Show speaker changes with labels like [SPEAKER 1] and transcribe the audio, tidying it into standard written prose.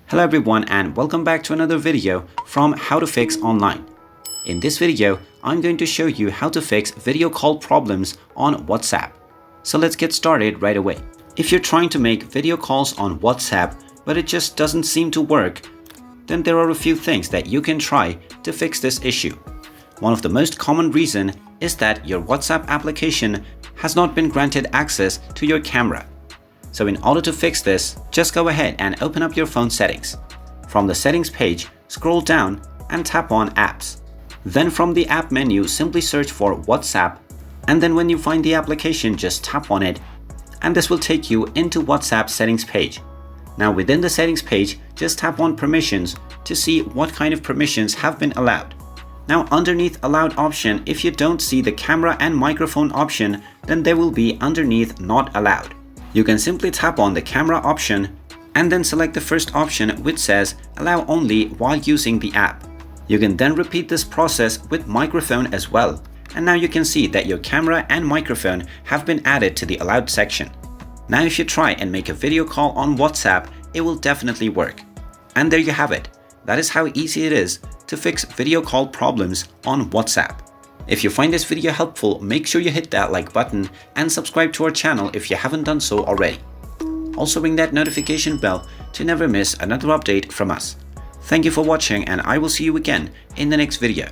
[SPEAKER 1] Hello everyone and welcome back to another video from How to Fix Online. In this video, I'm going to show you how to fix video call problems on WhatsApp. So let's get started right away. If you're trying to make video calls on WhatsApp but it just doesn't seem to work, then there are a few things that you can try to fix this issue. One of the most common reason is that your WhatsApp application has not been granted access to your camera. So in order to fix this, just go ahead and open up your phone settings. From the settings page, scroll down and tap on apps. Then from the app menu, simply search for WhatsApp, and then when you find the application, just tap on it and this will take you into WhatsApp settings page. Now within the settings page, just tap on permissions to see what kind of permissions have been allowed. Now underneath allowed option, if you don't see the camera and microphone option, then there will be underneath not allowed. You can simply tap on the camera option and then select the first option which says allow only while using the app. You can then repeat this process with microphone as well. And now you can see that your camera and microphone have been added to the allowed section. Now if you try and make a video call on WhatsApp, it will definitely work. And there you have it. That is how easy it is to fix video call problems on WhatsApp. If you find this video helpful, make sure you hit that like button and subscribe to our channel if you haven't done so already. Also ring that notification bell to never miss another update from us. Thank you for watching and I will see you again in the next video.